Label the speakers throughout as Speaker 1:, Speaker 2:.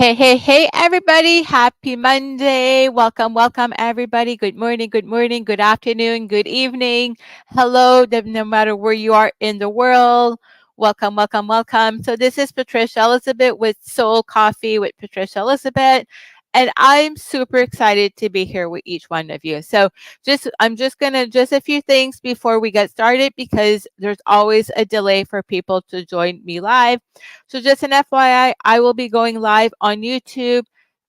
Speaker 1: Hey, everybody. Happy Monday. Welcome, everybody. Good morning, good afternoon, good evening. Hello, no matter where you are in the world. Welcome. So, this is Patricia Elizabeth with Soul Coffee with Patricia Elizabeth. And I'm super excited to be here with each one of you. So, I'm just gonna just a few things before we get started because there's always a delay for people to join me live. So just an FYI, I will be going live on YouTube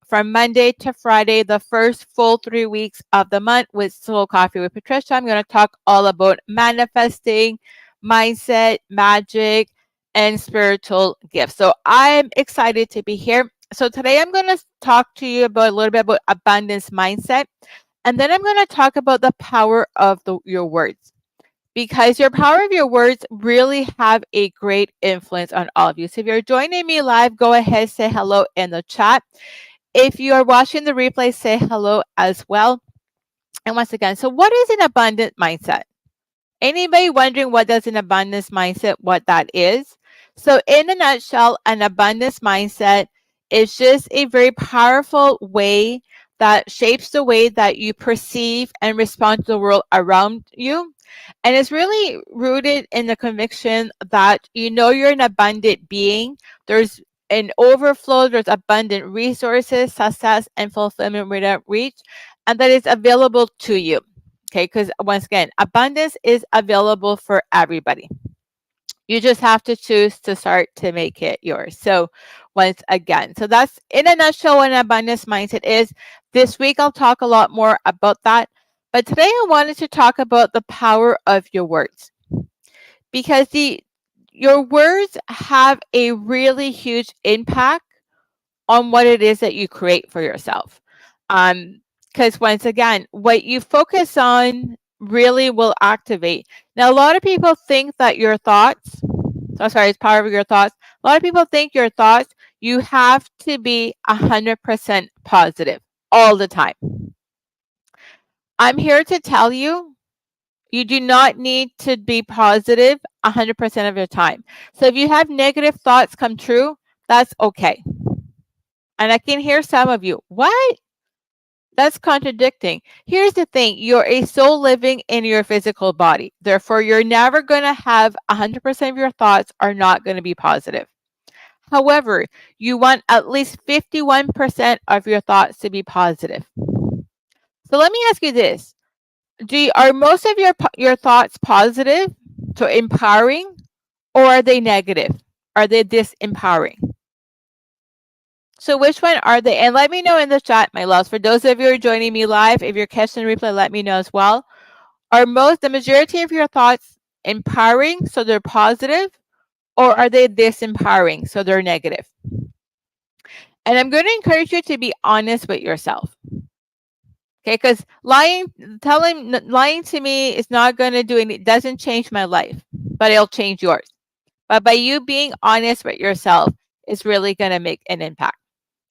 Speaker 1: from Monday to Friday, the first full 3 weeks of the month with Soul Coffee with Patricia. I'm going to talk all about manifesting, mindset, magic, and spiritual gifts. So I'm excited to be here. So today I'm going to talk to you about a little bit about abundance mindset. And then I'm going to talk about the power of your words because your power of your words really have a great influence on all of you. So if you're joining me live, go ahead, say hello in the chat. If you are watching the replay, say hello as well. And once again, so what is an abundant mindset? Anybody wondering what does an abundance mindset, what that is? So in a nutshell, an abundance mindset is just a very powerful way that shapes the way that you perceive and respond to the world around you. And it's really rooted in the conviction that you know you're an abundant being. There's an overflow, there's abundant resources, success, and fulfillment without reach, and that is available to you. Okay, because once again, abundance is available for everybody. You just have to choose to start to make it yours. So, once again, so that's in a nutshell what an abundance mindset is. This week, I'll talk a lot more about that. But today, I wanted to talk about the power of your words because your words have a really huge impact on what it is that you create for yourself. Because once again, what you focus on really will activate. Now, a lot of people think that your thoughts, so sorry, it's power of your thoughts. A lot of people think your thoughts, you have to be 100% positive all the time. I'm here to tell you, you do not need to be positive 100% of your time. So if you have negative thoughts come true, that's okay. And I can hear some of you, what? That's contradicting. Here's the thing, you're a soul living in your physical body. Therefore, you're never going to have 100% of your thoughts are not going to be positive. However, you want at least 51% of your thoughts to be positive. So let me ask you this. Are most of your thoughts positive, so empowering, or are they negative? Are they disempowering? So which one are they? And let me know in the chat, my loves. For those of you who are joining me live, if you're catching the replay, let me know as well. Are the majority of your thoughts empowering, so they're positive, or are they disempowering, so they're negative? And I'm going to encourage you to be honest with yourself. Okay, because lying to me is not going to do anything. It doesn't change my life, but it'll change yours. But by you being honest with yourself, it's really going to make an impact.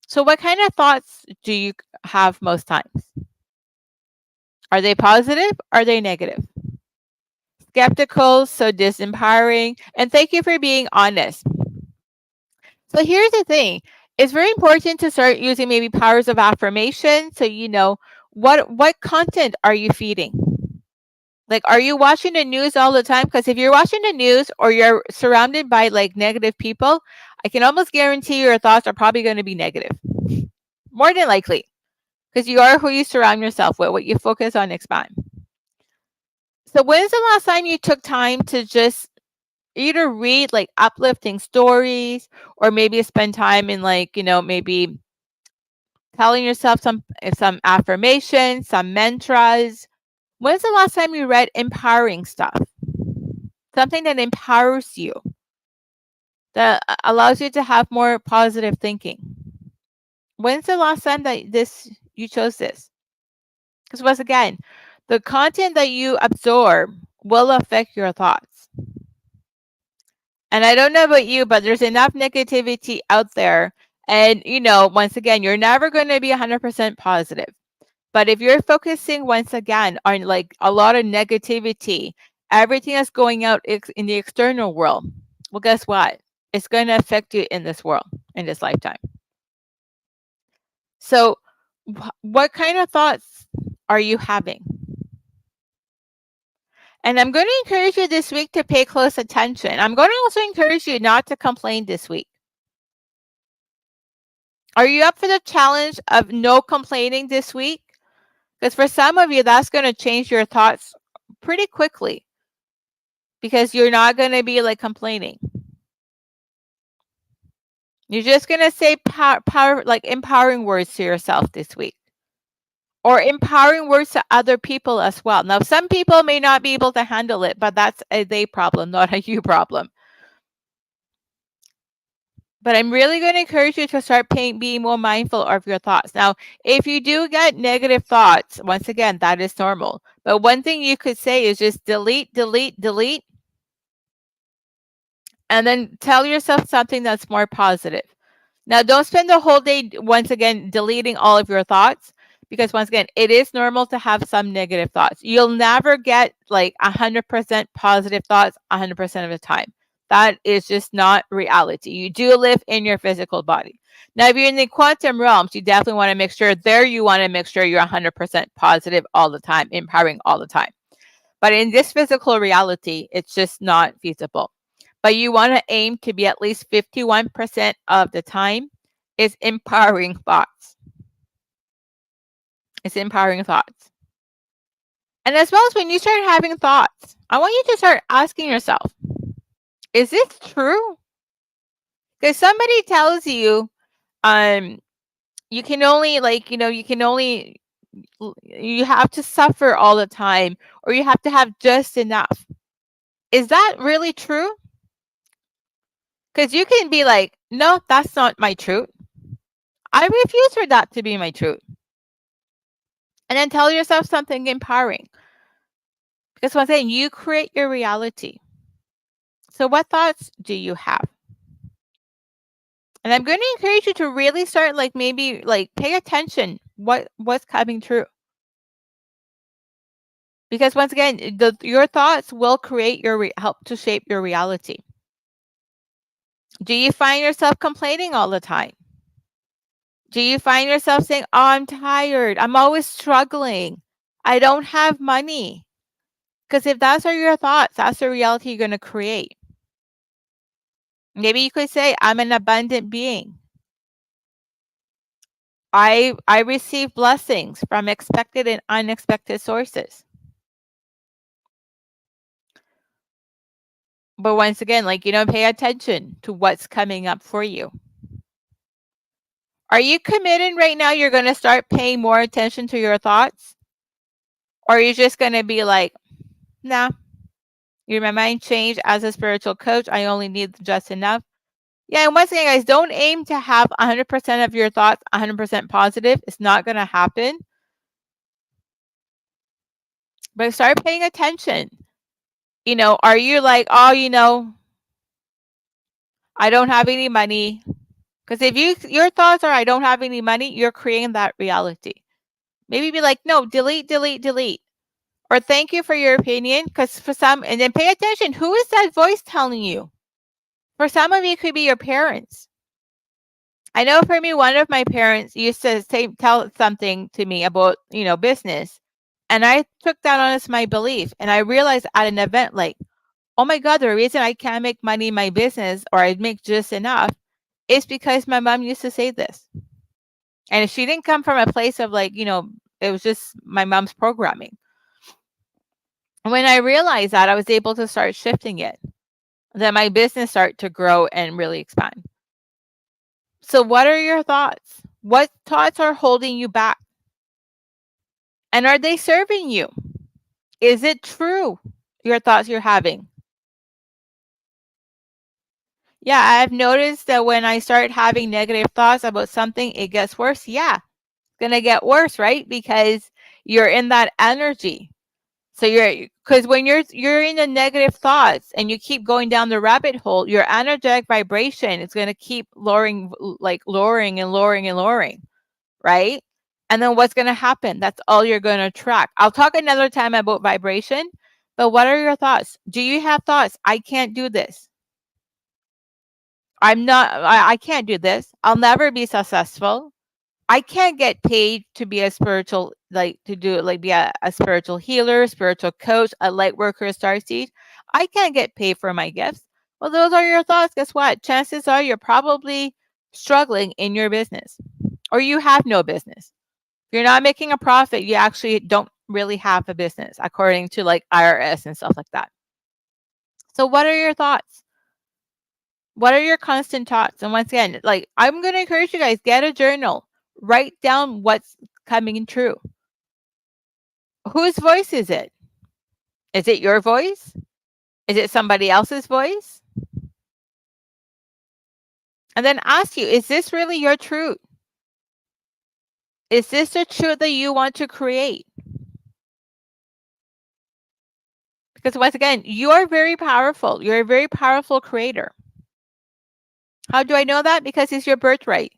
Speaker 1: So what kind of thoughts do you have most times? Are they positive? Are they negative? Skeptical, so disempowering. And thank you for being honest. So here's the thing. It's very important to start using maybe powers of affirmation. So you know what content are you feeding? Like, are you watching the news all the time? Because if you're watching the news or you're surrounded by like negative people, I can almost guarantee your thoughts are probably going to be negative. More than likely. Because you are who you surround yourself with, what you focus on expand. So when's the last time you took time to just either read like uplifting stories or maybe spend time in like, maybe telling yourself some affirmations, some mantras? When's the last time you read empowering stuff? Something that empowers you, that allows you to have more positive thinking. When's the last time that you chose this? Because once again, the content that you absorb will affect your thoughts. And I don't know about you, but there's enough negativity out there. And, once again, you're never going to be 100% positive. But if you're focusing once again on like a lot of negativity, everything that's going out in the external world, well, guess what? It's going to affect you in this world, in this lifetime. So, what kind of thoughts are you having? And I'm going to encourage you this week to pay close attention. I'm going to also encourage you not to complain this week. Are you up for the challenge of no complaining this week? Because for some of you, that's going to change your thoughts pretty quickly because you're not going to be like complaining. You're just going to say like empowering words to yourself this week, or empowering words to other people as well. Now, some people may not be able to handle it, but that's a they problem, not a you problem. But I'm really going to encourage you to start being more mindful of your thoughts. Now, if you do get negative thoughts, once again, that is normal. But one thing you could say is just delete, delete, delete, and then tell yourself something that's more positive. Now, don't spend the whole day, once again, deleting all of your thoughts, because once again, it is normal to have some negative thoughts. You'll never get like 100% positive thoughts 100% of the time. That is just not reality. You do live in your physical body. Now, if you're in the quantum realms, you definitely want to make sure you want to make sure you're 100% positive all the time, empowering all the time. But in this physical reality, it's just not feasible. But you want to aim to be at least 51% of the time is empowering thoughts. It's empowering thoughts. And as well as when you start having thoughts, I want you to start asking yourself, is this true? Because somebody tells you, you can only you have to suffer all the time, or you have to have just enough. Is that really true? Because you can be like, no, that's not my truth. I refuse for that to be my truth. And then tell yourself something empowering. Because once again, you create your reality. So what thoughts do you have? And I'm going to encourage you to really start maybe pay attention what's coming true. Because once again, your thoughts will create help to shape your reality. Do you find yourself complaining all the time? Do you find yourself saying, "Oh, I'm tired. I'm always struggling. I don't have money"? Because if those are your thoughts, that's the reality you're going to create. Maybe you could say, "I'm an abundant being. I receive blessings from expected and unexpected sources." But once again, pay attention to what's coming up for you. Are you committed right now? You're going to start paying more attention to your thoughts? Or are you just going to be like, nah, my mind changed as a spiritual coach. I only need just enough. Yeah, and once again, guys, don't aim to have 100% of your thoughts 100% positive. It's not going to happen. But start paying attention. Are you like, oh, I don't have any money? Because if your thoughts are, I don't have any money, you're creating that reality. Maybe be like, no, delete, delete, delete. Or thank you for your opinion. Because for some, and then pay attention. Who is that voice telling you? For some of you, it could be your parents. I know for me, one of my parents used to tell something to me about, business. And I took that on as my belief. And I realized at an event, like, oh my God, the reason I can't make money in my business, or I make just enough, is because my mom used to say this. And she didn't come from a place of it was just my mom's programming. When I realized that, I was able to start shifting it. Then my business started to grow and really expand. So what are your thoughts? What thoughts are holding you back? And are they serving you? Is it true, your thoughts you're having? Yeah, I've noticed that when I start having negative thoughts about something, it gets worse. Yeah, it's going to get worse, right? Because you're in that energy. So because when you're in the negative thoughts and you keep going down the rabbit hole, your energetic vibration is going to keep lowering and lowering and lowering, right? And then what's going to happen? That's all you're going to attract. I'll talk another time about vibration, but what are your thoughts? Do you have thoughts? I can't do this. I can't do this. I'll never be successful. I can't get paid to be a spiritual, like to do like be a spiritual healer, spiritual coach, a light worker, a star seed. I can't get paid for my gifts. Well, those are your thoughts. Guess what? Chances are you're probably struggling in your business or you have no business. If you're not making a profit, you actually don't really have a business, according to like IRS and stuff like that. So, what are your thoughts? What are your constant thoughts? And once again, like I'm going to encourage you guys, get a journal, write down what's coming true. Whose voice is it? Is it your voice? Is it somebody else's voice? And then ask you, is this really your truth? Is this the truth that you want to create? Because once again, you are very powerful. You're a very powerful creator. How do I know that? Because it's your birthright.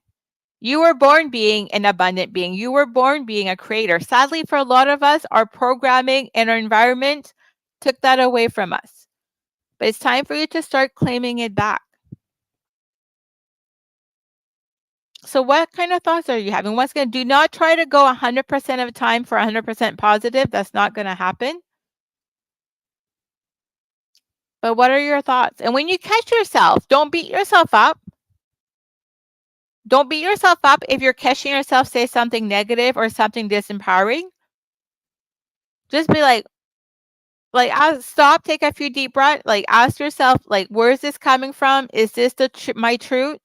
Speaker 1: You were born being an abundant being. You were born being a creator. Sadly, for a lot of us, our programming and our environment took that away from us. But it's time for you to start claiming it back. So what kind of thoughts are you having? Once again, do not try to go 100% of the time for 100% positive. That's not going to happen. But what are your thoughts? And when you catch yourself, don't beat yourself up. Don't beat yourself up if you're catching yourself say something negative or something disempowering. Just be like, stop, take a few deep breaths, like ask yourself, like, where is this coming from? Is this my truth?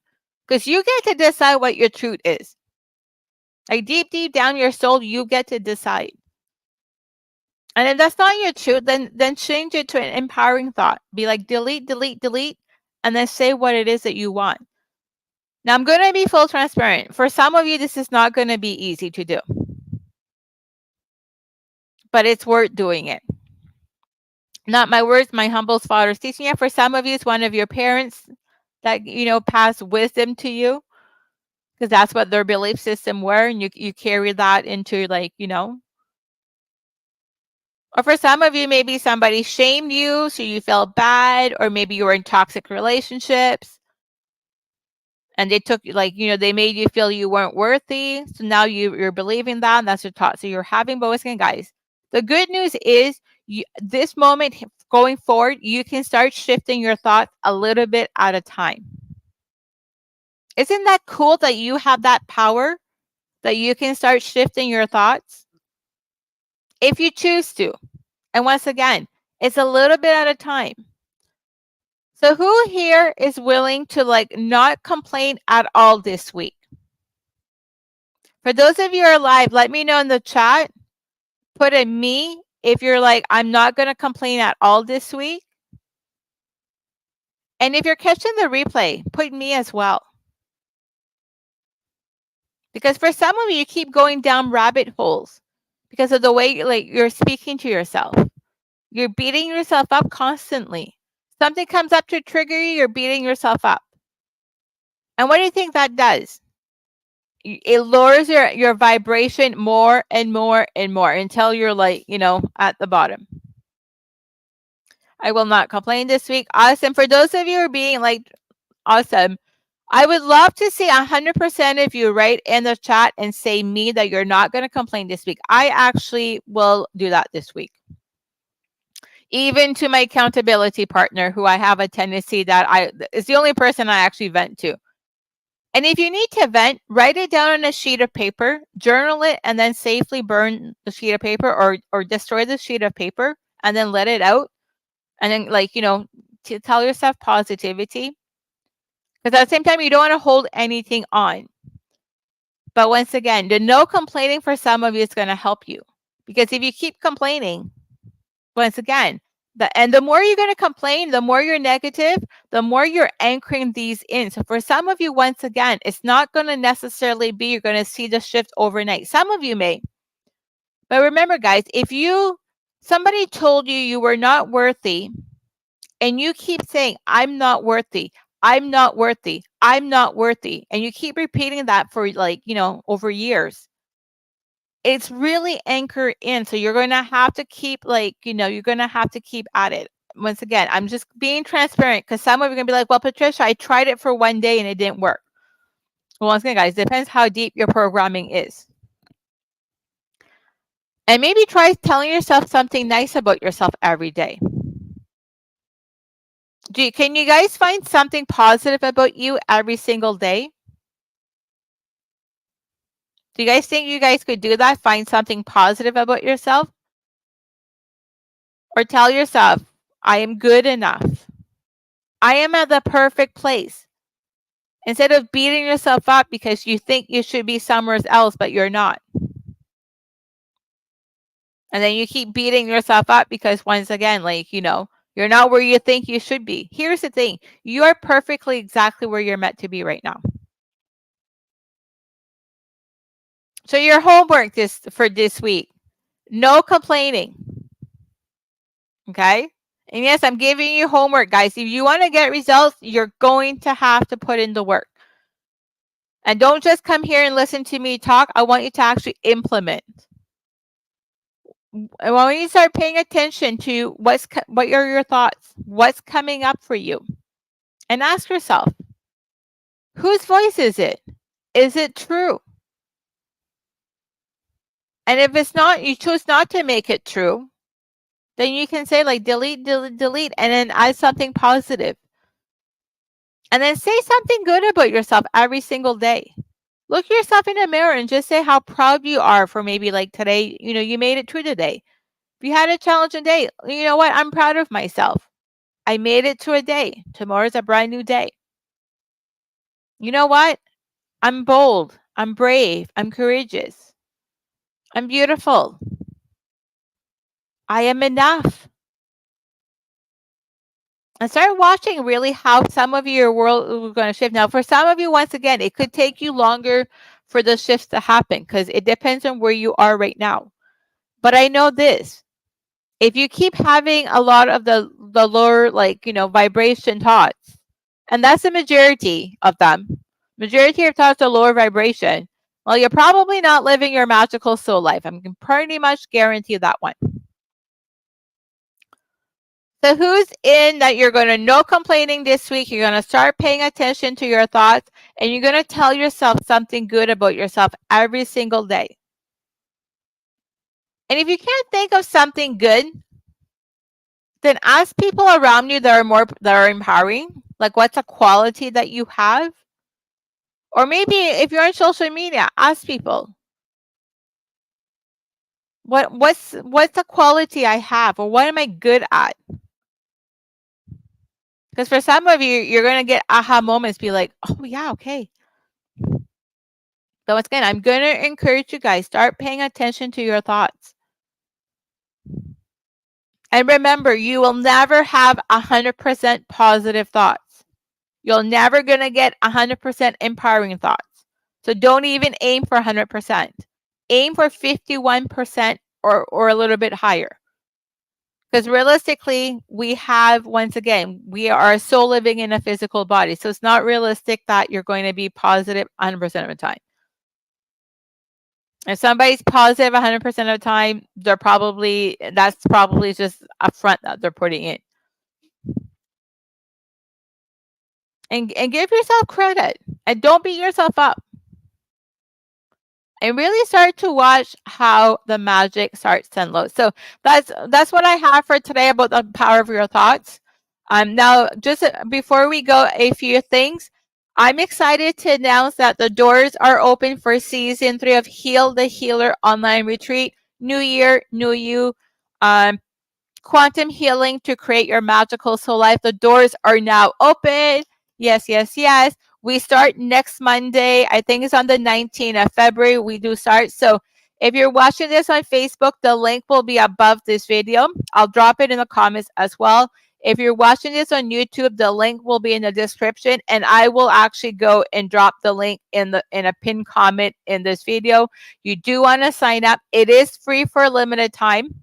Speaker 1: Because you get to decide what your truth is. Like deep down your soul, you get to decide. And if that's not your truth, then change it to an empowering thought. Be like delete, and then say what it is that you want. Now I'm going to be full transparent. For some of you, this is not going to be easy to do. But it's worth doing it. Not my words, my humble father's teaching it. For some of you, it's one of your parents that, passed wisdom to you. Because that's what their belief system were. And you carry that into or for some of you, maybe somebody shamed you, so you felt bad, or maybe you were in toxic relationships and they took they made you feel you weren't worthy. So now you're believing that, and that's your thoughts that you're having. But once again, guys, the good news is this moment going forward, you can start shifting your thoughts a little bit at a time. Isn't that cool that you have that power, that you can start shifting your thoughts if you choose to? And once again, it's a little bit at a time. So who here is willing to not complain at all this week? For those of you who are live, let me know in the chat. Put a me if you're like, I'm not going to complain at all this week. And if you're catching the replay, put me as well. Because for some of you keep going down rabbit holes because of the way you're speaking to yourself. You're beating yourself up constantly. Something comes up to trigger you, you're beating yourself up. And what do you think that does? It lowers your vibration more and more and more until you're at the bottom. I will not complain this week. Awesome. For those of you who are being awesome, I would love to see 100% of you write in the chat and say me that you're not going to complain this week. I actually will do that this week. Even to my accountability partner, who I have a tendency that is the only person I actually vent to. And if you need to vent, write it down on a sheet of paper, journal it, and then safely burn the sheet of paper or destroy the sheet of paper and then let it out. And then to tell yourself positivity. Because at the same time, you don't want to hold anything on. But once again, the no complaining for some of you is going to help you. Because if you keep complaining, once again, the more you're going to complain, the more you're negative, the more you're anchoring these in. So for some of you, once again, it's not going to necessarily be you're going to see the shift overnight. Some of you may. But remember, guys, if somebody told you were not worthy and you keep saying, I'm not worthy, I'm not worthy, I'm not worthy, and you keep repeating that for over years, it's really anchored in. So you're going to have to keep you're going to have to keep at it. Once again, I'm just being transparent because some of you are going to be like, well, Patricia, I tried it for one day and it didn't work. Well, once again, guys, depends how deep your programming is. And maybe try telling yourself something nice about yourself every day. Can you guys find something positive about you every single day? Do you guys think you guys could do that? Find something positive about yourself? Or tell yourself, I am good enough. I am at the perfect place. Instead of beating yourself up because you think you should be somewhere else, but you're not. And then you keep beating yourself up because once again, you're not where you think you should be. Here's the thing. You are perfectly exactly where you're meant to be right now. So your homework for this week, no complaining. Okay? And yes, I'm giving you homework, guys. If you want to get results, you're going to have to put in the work. And don't just come here and listen to me talk. I want you to actually implement. I want you to start paying attention to what are your thoughts? What's coming up for you? And ask yourself, whose voice is it? Is it true? And if it's not, you choose not to make it true, then you can say delete, delete, delete, and then add something positive. And then say something good about yourself every single day. Look yourself in the mirror and just say how proud you are for maybe today, you made it through the day. If you had a challenging day, you know what? I'm proud of myself. I made it to a day. Tomorrow's a brand new day. You know what? I'm bold. I'm brave. I'm courageous. I'm beautiful. I am enough. And start watching really how some of your world is going to shift. Now, for some of you, once again, it could take you longer for the shifts to happen because it depends on where you are right now. But I know this. If you keep having a lot of the lower, vibration thoughts, and that's the majority of them, majority of thoughts are lower vibration, well, you're probably not living your magical soul life. I can pretty much guarantee that one. So who's in that you're going to no complaining this week? You're going to start paying attention to your thoughts, and you're going to tell yourself something good about yourself every single day. And if you can't think of something good, then ask people around you that are empowering. Like, what's a quality that you have? Or maybe if you're on social media, ask people, what's a quality I have, or what am I good at? Because for some of you, you're gonna get aha moments, be like, oh yeah, okay. So once again, I'm gonna encourage you guys, start paying attention to your thoughts. And remember, you will never have 100% positive thoughts. You're never gonna get 100% empowering thoughts. So don't even aim for 100%. Aim for 51% or a little bit higher. Because realistically, we have, once again, we are a soul living in a physical body. So it's not realistic that you're going to be positive 100% of the time. If somebody's positive 100% of the time, that's probably just a front that they're putting in. And give yourself credit. And don't beat yourself up. And really start to watch how the magic starts to unload. So that's what I have for today about the power of your thoughts. Now, just before we go, a few things. I'm excited to announce that the doors are open for season 3 of Heal the Healer online retreat. New year, new you. Quantum healing to create your magical soul life. The doors are now open. Yes, yes, yes. We start next Monday. I think it's on the 19th of February. We do start. So if you're watching this on Facebook, the link will be above this video. I'll drop it in the comments as well. If you're watching this on YouTube, the link will be in the description, and I will actually go and drop the link in a pinned comment in this video. You do want to sign up. It is free for a limited time.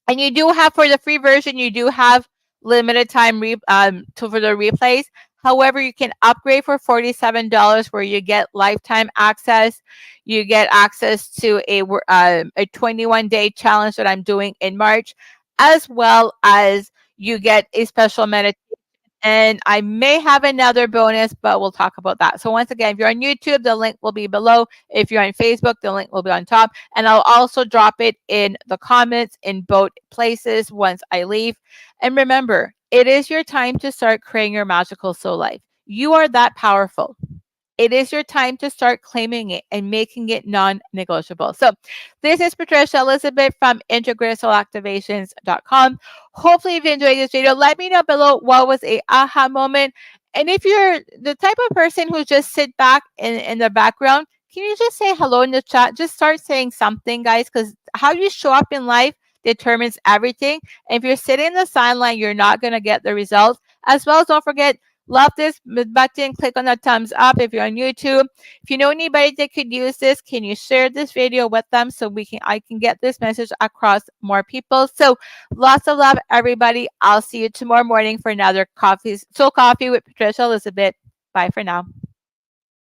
Speaker 1: And you do have, for the free version, you do have limited time for the replays. However, you can upgrade for $47 where you get lifetime access. You get access to a 21-day challenge that I'm doing in March, as well as you get a special meditation And I may have another bonus, but we'll talk about that. So once again, if you're on YouTube, the link will be below. If you're on Facebook, the link will be on top. And I'll also drop it in the comments in both places once I leave. And remember, it is your time to start creating your magical soul life. You are that powerful. It is your time to start claiming it and making it non negotiable. So, this is Patricia Elizabeth from integralsoulactivations.com. Hopefully, if you enjoyed this video, let me know below what was a aha moment. And if you're the type of person who just sit back in the background, can you just say hello in the chat? Just start saying something, guys, because how you show up in life determines everything. And if you're sitting in the sideline, you're not going to get the results. As well as don't forget, love this button. Click on the thumbs up if you're on YouTube. If you know anybody that could use this, can you share this video with them so I can get this message across more people? So lots of love, everybody. I'll see you tomorrow morning for another Soul Coffee with Patricia Elizabeth. Bye for now.